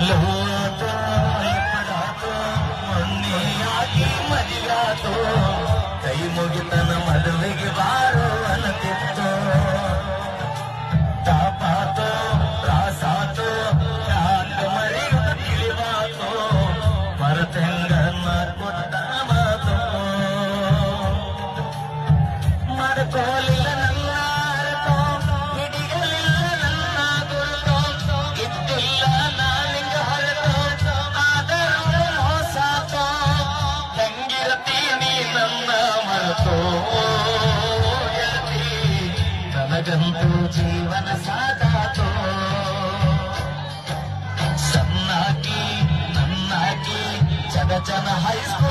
ಲೋತೋ ಇಪ್ಪಡಾತೋ ಮೊನ್ನೆಯಾಗಿ ಮರಿಯಾತೋ ಕೈ ಮುಗಿತನ ಮದುವೆಗೆ ಬಾರೋ ಅನ್ನತಿತ್ತು ತಾಪಾತೋ ತ್ರಾಸಾತೋ ಯಾಕ ಮರಿಯುತ್ತ ತಿಳಿವಾತೋ ಮರತೆಂಗನ್ನ ಕೊಟ್ಟ ಮಾತೋ ಮಾಡ್ಕೋಲಿಲ್ಲ ನನ್ನ ಅರ್ಥೋ ಹಿಡಿಯಲಿಲ್ಲ ನನ್ನ ಗುರುತೋ ಇದ್ದಿಲ್ಲ ನಾನಿಂಗ ಹೊರತೋ ಆದರೂ ಮೋಸಾತೋ ಹೆಂಗಿರತೀನಿ ನನ್ನ ಮರೆತೋ ನನಗಂತೂ ಜೀವನ ಸಾಕಾತೋ ಸಣ್ಣಾಕಿ ನನ್ನಾಕಿ ಜನ ಹೈಸ್ಕೂಲ್